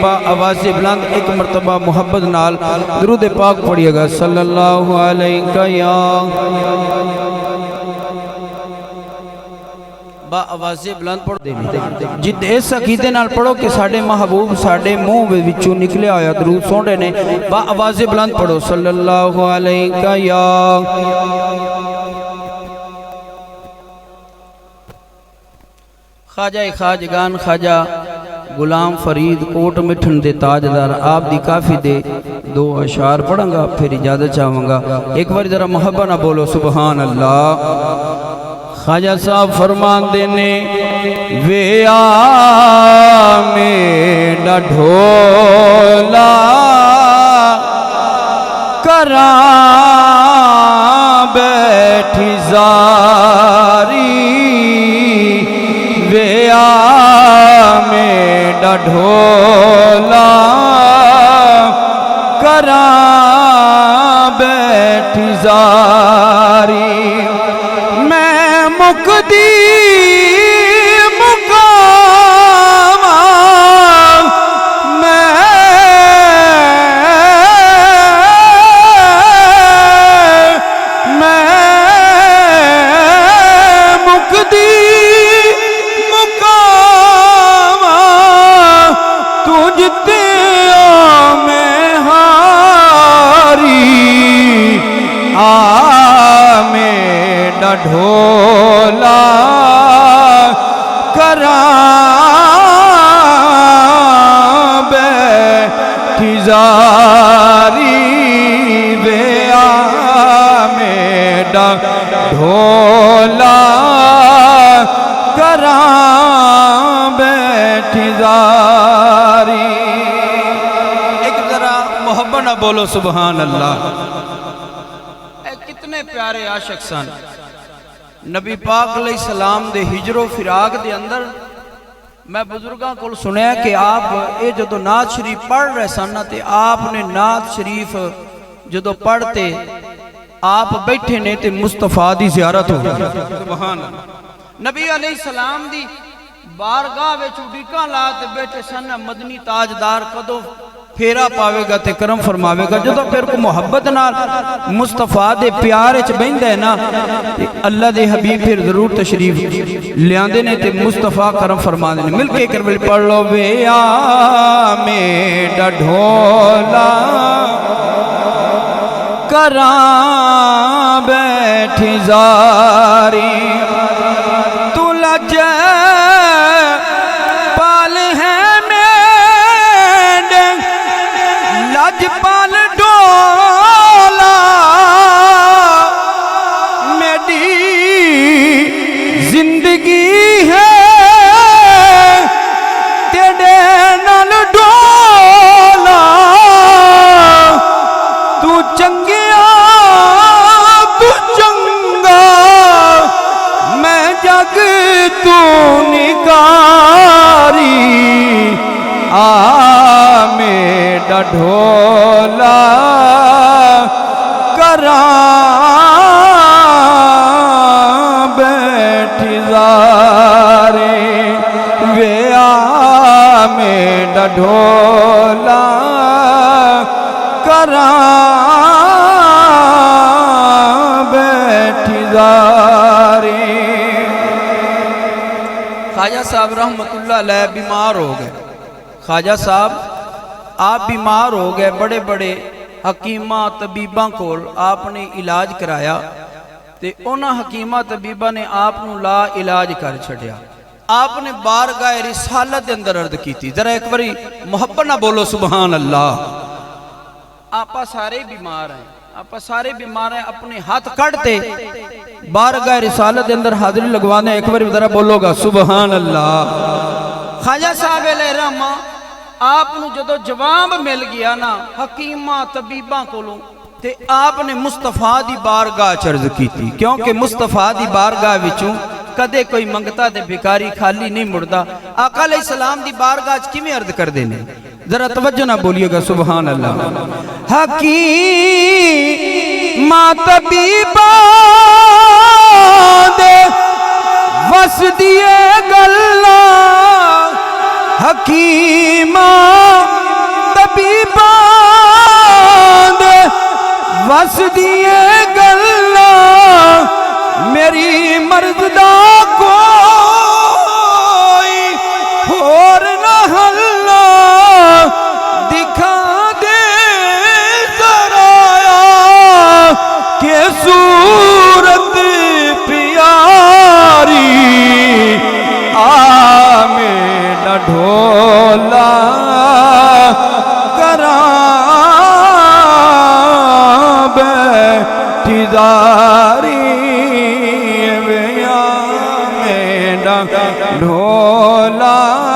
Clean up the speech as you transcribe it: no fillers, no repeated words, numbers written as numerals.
با آواز بلند ایک مرتبہ محبت نال درود پاک پڑھیے گا صلی اللہ علیہ یا با آواز بلند پڑھ دے جد اس عقیدے نال پڑھو کہ ساڑے محبوب ساڑے منہ وچوں نکلے آیا درود سونے نے با آواز بلند پڑھو صلی اللہ علیہ یا خواجہ خواجگان خواجہ غلام فرید کوٹ مٹھن دے تاجدار آپ دی کافی دے دو اشعار پڑھوں گا پھر اجازت چاہوں گا ایک بار ذرا محبت نہ بولو سبحان اللہ خواجہ صاحب فرمان دینے ویا میں نہ ڈھولا کراں بیٹھی زاری ویا میں نہ ڈھولا کراں بیٹھی زاری مقدی مقام میں مقدی مقام تجھتے میں ہاری میں نہ ڈھولا کراں بیٹھی زاری ویا میں نہ ڈھولا کراں بیٹھی زاری ایک ذرا محبت نہ بولو سبحان اللہ کتنے پیارے عاشق سن نبی پاک علیہ السلام دے ہجر و فراق دے اندر میں بزرگاں کو سنیا کہ آپ یہ جدو نعت شریف پڑھ رہے سن تے آپ نے نعت شریف جدو پڑھتے آپ بیٹھے نے تے مصطفیٰ دی زیارت ہو سبحان نبی علیہ السلام دی بارگاہ وچ اڈیکاں لا تے بیٹھے سن مدنی تاجدار کدو پھیرا پاوے گا تے کرم فرماوے گا جدو پھر کو محبت نال مصطفیٰ دے پیارے چ بہن دے نا اللہ دے حبیب پھر ضرور تشریف لیان دے نے تے مصطفیٰ کرم فرما دے مل کے کربل پڑھ لو ویا میں نہ ڈھولا کراں بیٹھی زاری تو لجے پال ہے پال ڈولا میری زندگی ہے تیرے نال ڈولا تو چنگیا تو چنگا میں جگ تو نگاری میں نہ ڈھولا کراں بیٹھی زاری ویا میں نہ ڈھولا کراں بیٹھی زاری خواجہ صاحب رحمت اللہ علیہ بیمار ہو گئے خواجہ صاحب آپ بیمار ہو گئے بڑے بڑے حکیمہ طبیباں کو آپ نے علاج کرایا تے انہاں حکیمہ طبیبہ نے آپ نو لا علاج کر چھڑیا آپ نے بارگاہ رسالت اندر عرض کی تھی ذرا ایک باری محبت نہ بولو سبحان اللہ آپا سارے بیمار ہیں آپا سارے بیمار ہیں اپنے ہاتھ کڑتے بارگاہ رسالت اندر حاضری لگوانے ایک باری ذرا بولو گا سبحان اللہ خواجہ صاحب علیہ رحمہ آپ نو جدو جواب مل گیا نا حکیمہ طبیباں کولوں تے آپ نے مصطفیٰ دی بارگاہ چرز کی تھی کیونکہ مصطفیٰ دی بارگاہ وچوں کدے کوئی منگتا تے بھکاری خالی نہیں مڑدا آقا علیہ السلام دی بارگاہ کی میں عرض کر دینے ذرا توجہ نہ بولیے گا سبحان اللہ حکیمہ طبیباں دے وس دیے گلہ حکیمہ دس دیے گلا میری مرض دا کوئی اور نہ حلا دکھا دے ذرا کہ صورت پیاری میرا ڈھولا کرام بیٹھی داری میرا ڈھولا